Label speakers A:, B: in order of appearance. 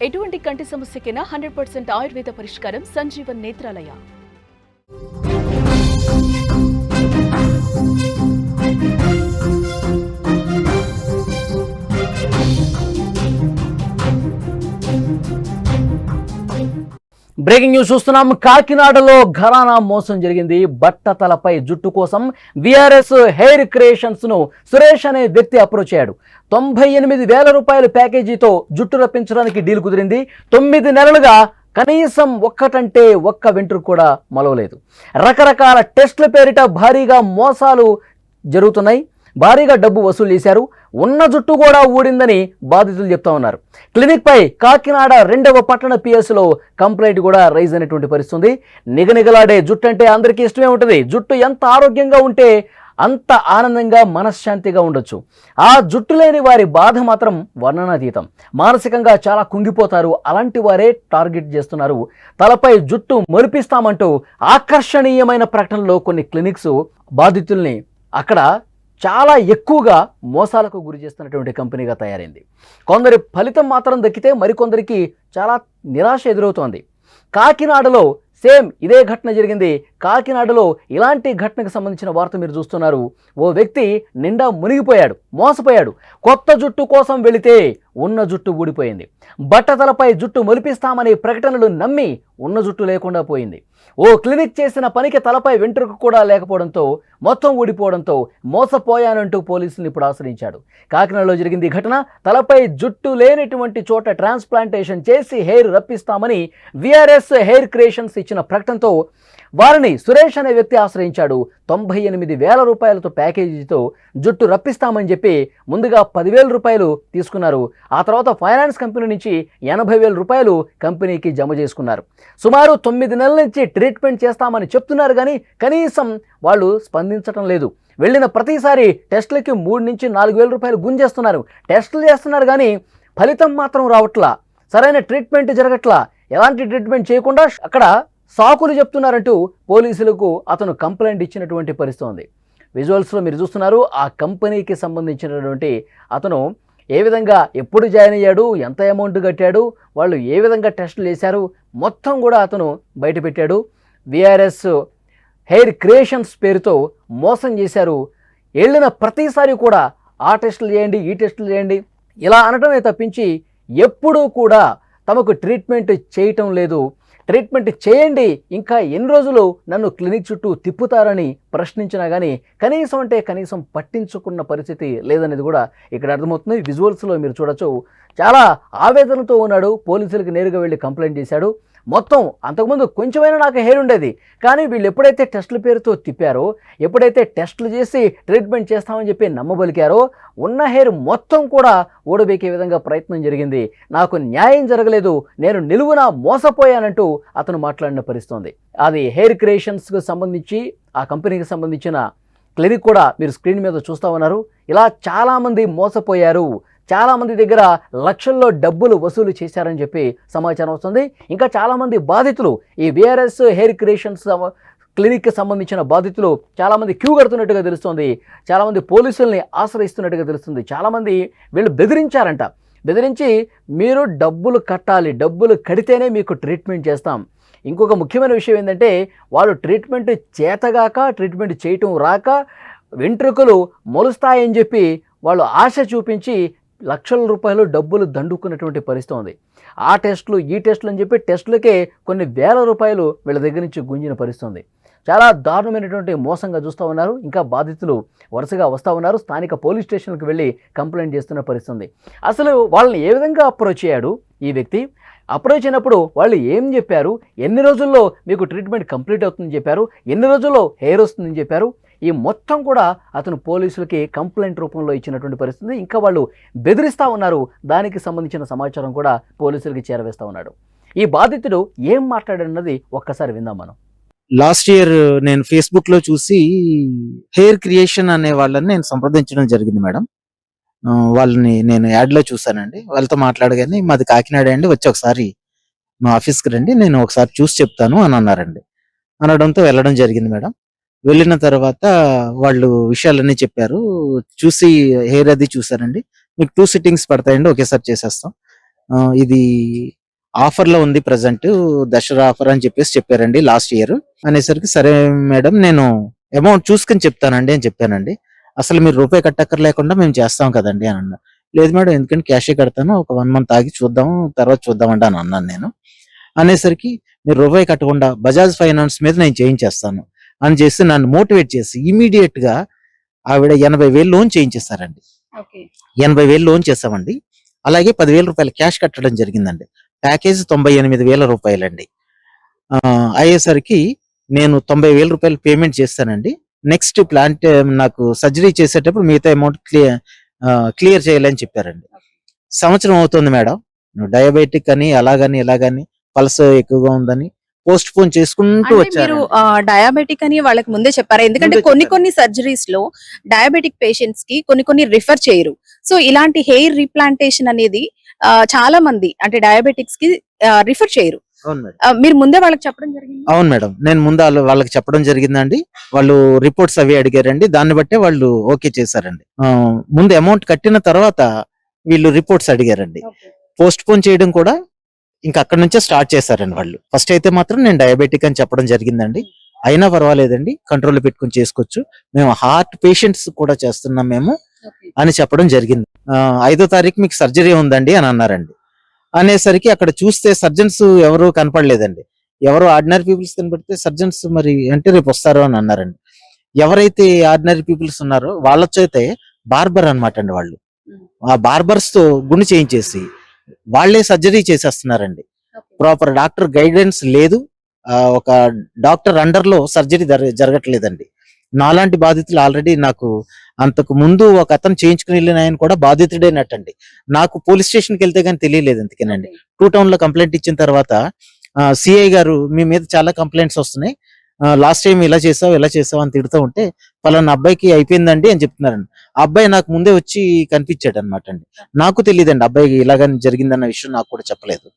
A: ఎటువంటి కంటి సమస్యకైనా 100% ఆయుర్వేద పరిష్కారం సంజీవన్ నేత్రాలయ.
B: బ్రేకింగ్ న్యూస్ చూస్తున్నాం. కాకినాడలో ఘరానా మోసం జరిగింది. బట్టతలపై జుట్టు కోసం విఆర్ఎస్ హెయిర్ క్రియేషన్స్ ను సురేష్ అనే వ్యక్తి అప్రోచ్ అయ్యాడు. 98,000 రూపాయల ప్యాకేజీతో జుట్టు రప్పించడానికి డీల్ కుదిరింది. 9 నెలలుగా కనీసం ఒక్కటంటే ఒక్క వెంట్రుక కూడా మొలవలేదు. రకరకాల టెస్టుల పేరిట భారీగా మోసాలు జరుగుతున్నాయి. భారీగా డబ్బు వసూలు చేశారు. ఉన్న జుట్టు కూడా ఊడిందని బాధితులు చెప్తా ఉన్నారు. క్లినిక్ పై కాకినాడ 2వ పట్టణ పిఎస్లో కంప్లైంట్ కూడా రైజ్ అయినటువంటి పరిస్థితి. నిగనిగలాడే జుట్టు అంటే అందరికీ ఇష్టమే ఉంటుంది. జుట్టు ఎంత ఆరోగ్యంగా ఉంటే అంత ఆనందంగా మనశ్శాంతిగా ఉండొచ్చు. ఆ జుట్టు లేని వారి బాధ మాత్రం వర్ణనాతీతం. మానసికంగా చాలా కుంగిపోతారు. అలాంటి వారే టార్గెట్ చేస్తున్నారు. తలపై జుట్టు మొలిపిస్తామంటూ ఆకర్షణీయమైన ప్రకటనలో కొన్ని క్లినిక్స్ బాధితుల్ని అక్కడ చాలా ఎక్కువగా మోసాలకు గురి చేస్తున్నటువంటి కంపెనీగా తయారైంది. కొందరి ఫలితం మాత్రం దక్కితే మరికొందరికి చాలా నిరాశ ఎదురవుతోంది. కాకినాడలో సేమ్ ఇదే ఘటన జరిగింది. కాకినాడలో ఇలాంటి ఘటనకు సంబంధించిన వార్త మీరు చూస్తున్నారు. ఓ వ్యక్తి నిండా మునిగిపోయాడు, మోసపోయాడు. కొత్త జుట్టు కోసం వెళితే ఉన్న జుట్టు ఊడిపోయింది. బట్టతలపై జుట్టు మొలిపిస్తామనే ప్రకటనలు నమ్మి ఉన్న జుట్టు లేకుండా పోయింది. ఓ క్లినిక్ చేసిన పనికి తలపై వెంట్రుక కూడా లేకపోవడంతో మొత్తం ఊడిపోవడంతో మోసపోయానంటూ పోలీసులను ఇప్పుడు ఆశ్రయించాడు. కాకినాడలో జరిగింది ఈ ఘటన. తలపై జుట్టు లేనటువంటి చోట ట్రాన్స్ప్లాంటేషన్ చేసి హెయిర్ రప్పిస్తామని విఆర్ఎస్ హెయిర్ క్రియేషన్స్ ఇచ్చిన ప్రకటనతో వారిని సురేష్ అనే వ్యక్తి ఆశ్రయించాడు. 98,000 రూపాయలతో ప్యాకేజీతో జుట్టు రప్పిస్తామని చెప్పి ముందుగా 10,000 రూపాయలు తీసుకున్నారు. ఆ తర్వాత ఫైనాన్స్ కంపెనీ నుంచి 80,000 రూపాయలు కంపెనీకి జమ చేసుకున్నారు. సుమారు 9 నెలల నుంచి ట్రీట్మెంట్ చేస్తామని చెప్తున్నారు, కానీ కనీసం వాళ్ళు స్పందించడం లేదు. వెళ్ళిన ప్రతిసారి టెస్టులకి 3 నుంచి 4,000 రూపాయలు గుంజేస్తున్నారు. టెస్టులు చేస్తున్నారు కానీ ఫలితం మాత్రం రావట్లా. సరైన ట్రీట్మెంట్ జరగట్లా. ఎలాంటి ట్రీట్మెంట్ చేయకుండా అక్కడ సాకులు చెప్తున్నారంటూ పోలీసులకు అతను కంప్లైంట్ ఇచ్చినటువంటి పరిస్థితి ఉంది. విజువల్స్లో మీరు చూస్తున్నారు. ఆ కంపెనీకి సంబంధించినటువంటి అతను ఏ విధంగా ఎప్పుడు జాయిన్ అయ్యాడు, ఎంత అమౌంట్ కట్టాడు, వాళ్ళు ఏ విధంగా టెస్టులు చేశారు మొత్తం కూడా అతను బయటపెట్టాడు. విఆర్ఎస్ హెయిర్ క్రియేషన్స్ పేరుతో మోసం చేశారు. వెళ్ళిన ప్రతిసారి కూడా ఆ టెస్టులు చేయండి, ఈ టెస్టులు చేయండి ఇలా అనటమే తప్పించి ఎప్పుడూ కూడా తమకు ట్రీట్మెంట్ చేయటం లేదు. ట్రీట్మెంట్ చేయండి, ఇంకా ఎన్ని రోజులు నన్ను క్లినిక్ చుట్టూ తిప్పుతారని ప్రశ్నించినా కానీ కనీసం అంటే కనీసం పట్టించుకున్న పరిస్థితి లేదనేది కూడా ఇక్కడ అర్థమవుతుంది. విజువల్స్లో మీరు చూడొచ్చు. చాలా ఆవేదనతో ఉన్నాడు. పోలీసులకు నేరుగా వెళ్ళి కంప్లైంట్ చేశాడు. మొత్తం అంతకుముందు కొంచెమైనా నాకు హెయిర్ ఉండేది, కానీ వీళ్ళు ఎప్పుడైతే టెస్టుల పేరుతో తిప్పారో, ఎప్పుడైతే టెస్టులు చేసి ట్రీట్మెంట్ చేస్తామని చెప్పి నమ్మబలికారో ఉన్న హెయిర్ మొత్తం కూడా ఊడబెక్కే విధంగా ప్రయత్నం జరిగింది. నాకు న్యాయం జరగలేదు, నేను నిలువున మోసపోయానంటూ అతను మాట్లాడిన పరిస్థితుంది. అది హెయిర్ క్రియేషన్స్కి సంబంధించి ఆ కంపెనీకి సంబంధించిన క్లినిక్ కూడా మీరు స్క్రీన్ మీద చూస్తూ ఉన్నారు. ఇలా చాలామంది మోసపోయారు. చాలామంది దగ్గర లక్షల్లో డబ్బులు వసూలు చేశారని చెప్పి సమాచారం వస్తుంది. ఇంకా చాలామంది బాధితులు ఈ విఆర్ఎస్ హెయిర్ క్రియేషన్స్ క్లినిక్కి సంబంధించిన బాధితులు చాలామంది క్యూ కడుతున్నట్టుగా తెలుస్తుంది. చాలామంది పోలీసుల్ని ఆశ్రయిస్తున్నట్టుగా తెలుస్తుంది. చాలామంది వీళ్ళు బెదిరించారంట. బెదిరించి మీరు డబ్బులు కట్టాలి, డబ్బులు కడితేనే మీకు ట్రీట్మెంట్ చేస్తాం. ఇంకొక ముఖ్యమైన విషయం ఏంటంటే వాళ్ళు ట్రీట్మెంట్ చేతగాక, ట్రీట్మెంట్ చేయటం రాక వెంట్రుకలు మొలుస్తాయని చెప్పి వాళ్ళు ఆశ చూపించి లక్షల రూపాయలు డబ్బులు దండుకున్నటువంటి పరిస్థితి ఉంది. ఆ టెస్టులు ఈ టెస్టులు అని చెప్పి టెస్టులకే కొన్ని వేల రూపాయలు వీళ్ళ దగ్గర నుంచి గుంజిన పరిస్థితి ఉంది. చాలా దారుణమైనటువంటి మోసంగా చూస్తూ ఉన్నారు. ఇంకా బాధితులు వరుసగా వస్తూ ఉన్నారు. స్థానిక పోలీస్ స్టేషన్కి వెళ్ళి కంప్లైంట్ చేస్తున్న పరిస్థితి ఉంది. అసలు వాళ్ళని ఏ విధంగా అప్రోచ్ అయ్యాడు ఈ వ్యక్తి? అప్రోచ్ అయినప్పుడు వాళ్ళు ఏం చెప్పారు? ఎన్ని రోజుల్లో మీకు ట్రీట్మెంట్ కంప్లీట్ అవుతుందని చెప్పారు? ఎన్ని రోజుల్లో హెయిర్ వస్తుందని చెప్పారు? ఈ మొత్తం కూడా అతను పోలీసులకి కంప్లైంట్ రూపంలో ఇచ్చినటువంటి పరిస్థితి. ఇంకా వాళ్ళు బెదిరిస్తూ ఉన్నారు. దానికి సంబంధించిన సమాచారం కూడా పోలీసులకి చేరవేస్తూ ఉన్నాడు. ఈ బాధితుడు ఏం మాట్లాడన్నది ఒక్కసారి విందాం మనం.
C: లాస్ట్ ఇయర్ నేను ఫేస్బుక్ లో చూసి హెయిర్ క్రియేషన్ అనే వాళ్ళని నేను సంప్రదించడం జరిగింది మేడం. వాళ్ళని నేను యాడ్ లో చూసానండి. వాళ్ళతో మాట్లాడగానే మాది కాకినాడ అండి, వచ్చి ఒకసారి మా ఆఫీస్కి రండి, నేను ఒకసారి చూసి చెప్తాను అని అన్నారండి. అనడంతో వెళ్ళడం జరిగింది మేడం. వెళ్ళిన తర్వాత వాళ్ళు విషయాలన్నీ చెప్పారు. చూసి హెయిర్ అది చూసారండి. మీకు 2 సిట్టింగ్స్ పడతాయండి, ఒకేసారి చేసేస్తాం. ఇది ఆఫర్ లో ఉంది ప్రజెంట్, దసరా ఆఫర్ అని చెప్పేసి చెప్పారండి లాస్ట్ ఇయర్. అనేసరికి సరే మేడం నేను అమౌంట్ చూసుకుని చెప్తానండి అని చెప్పానండి. అసలు మీరు రూపాయి కట్టక్కర్ లేకుండా మేము చేస్తాం కదండి అని అన్నా. లేదు మేడం ఎందుకంటే క్యాషే కడతాను, ఒక 1 month ఆగి చూద్దాం, తర్వాత చూద్దామండి అని అన్నాను నేను. అనేసరికి మీరు రూపాయి కట్టకుండా బజాజ్ ఫైనాన్స్ మీద నేను చేయించేస్తాను అని చేసి నన్ను మోటివేట్ చేసి ఇమీడియట్ గా ఆవిడ 80,000 లోన్ చేయించేస్తారండి. 80,000 లోన్ చేసామండి. అలాగే 10,000 రూపాయలు క్యాష్ కట్టడం జరిగిందండి. ప్యాకేజ్ 98,000 రూపాయలండి. అయ్యేసరికి నేను 90,000 రూపాయలు పేమెంట్ చేస్తానండి. నెక్స్ట్ ప్లాంట్ నాకు సర్జరీ చేసేటప్పుడు మిగతా అమౌంట్ క్లియర్ చేయాలని చెప్పారండి. సంవత్సరం అవుతుంది మేడం, డయాబెటిక్ అని అలాగని ఇలాగని పల్స్ ఎక్కువగా ఉందని పోస్ట్ పోన్ చేసుకుంటూ
D: మీరు
C: వచ్చారు.
D: డయాబెటిక్ అని వాళ్ళకి ముందే చెప్పారా? ఎందుకంటే
C: ముందే
D: కొన్ని
C: చెప్పాను.
D: కొన్ని సర్జరీస్ లో డయాబెటిక్ పేషెంట్స్ కి కొన్ని రిఫర్ చేయరు. సో ఇలాంటి హెయిర్ రీప్లాంటేషన్ అనేది చాలా మంది అంటే డయాబెటిక్స్ కి రిఫర్ చేయరు.
C: అవును మేడం.
D: మీరు ముందే వాళ్ళకి చెప్పడం జరిగింది.
C: అవును మేడం, నేను ముందు వాళ్ళకి చెప్పడం జరిగిందండి. వాళ్ళు రిపోర్ట్స్ అవి అడిగారండి, దాన్ని బట్టే వాళ్ళు ఓకే చేశారండి. ముందు అమౌంట్ కట్టిన తర్వాత వీళ్ళు రిపోర్ట్స్ అడిగారండి. పోస్ట్ పోన్ చేయడం కూడా ఇంకా అక్కడ నుంచే స్టార్ట్ చేశారండి వాళ్ళు. ఫస్ట్ అయితే మాత్రం నేను డయాబెటిక్ అని చెప్పడం జరిగిందండి. అయినా పర్వాలేదండి, కంట్రోల్ పెట్టుకుని చేసుకోవచ్చు, మేము హార్ట్ పేషెంట్స్ కూడా చేస్తున్నాం మేము అని చెప్పడం జరిగింది. 5వ తారీఖు మీకు సర్జరీ ఉందండి అని అన్నారండి. అనేసరికి అక్కడ చూస్తే సర్జన్స్ ఎవరు కనపడలేదండి. ఎవరు ఆర్డినరీ పీపుల్స్ కనపడితే సర్జన్స్ మరి అంటే రేపు వస్తారు అని అన్నారండి. ఎవరైతే ఆర్డినరీ పీపుల్స్ ఉన్నారో వాళ్ళచైతే బార్బర్ అన్నమాట అండి. వాళ్ళు ఆ బార్బర్స్ తో గుండు చేయించేసి వాళ్ళే సర్జరీ చేసేస్తున్నారండి. ప్రాపర్ డాక్టర్ గైడెన్స్ లేదు, ఒక డాక్టర్ అండర్ లో సర్జరీ జరగట్లేదండి. నాలాంటి బాధితులు ఆల్రెడీ నాకు అంతకు ముందు ఒక అతను చేయించుకుని వెళ్ళిన ఆయన కూడా బాధితుడేనట్టండి. నాకు పోలీస్ స్టేషన్కి వెళ్తే గానీ తెలియలేదు అందుకేనండి. 2 టౌన్ లో కంప్లైంట్ ఇచ్చిన తర్వాత సిఐ గారు మీ మీద చాలా కంప్లైంట్స్ వస్తున్నాయి, లాస్ట్ టైం ఇలా చేసావు అని తిడుతూ ఉంటే పలానా అబ్బాయికి అయిపోయిందండి అని చెప్తున్నారండి. ఆ అబ్బాయి నాకు ముందే వచ్చి కనిపించాడు అనమాట అండి. నాకు తెలియదండి అబ్బాయికి ఇలాగని జరిగిందన్న విషయం నాకు కూడా చెప్పలేదు.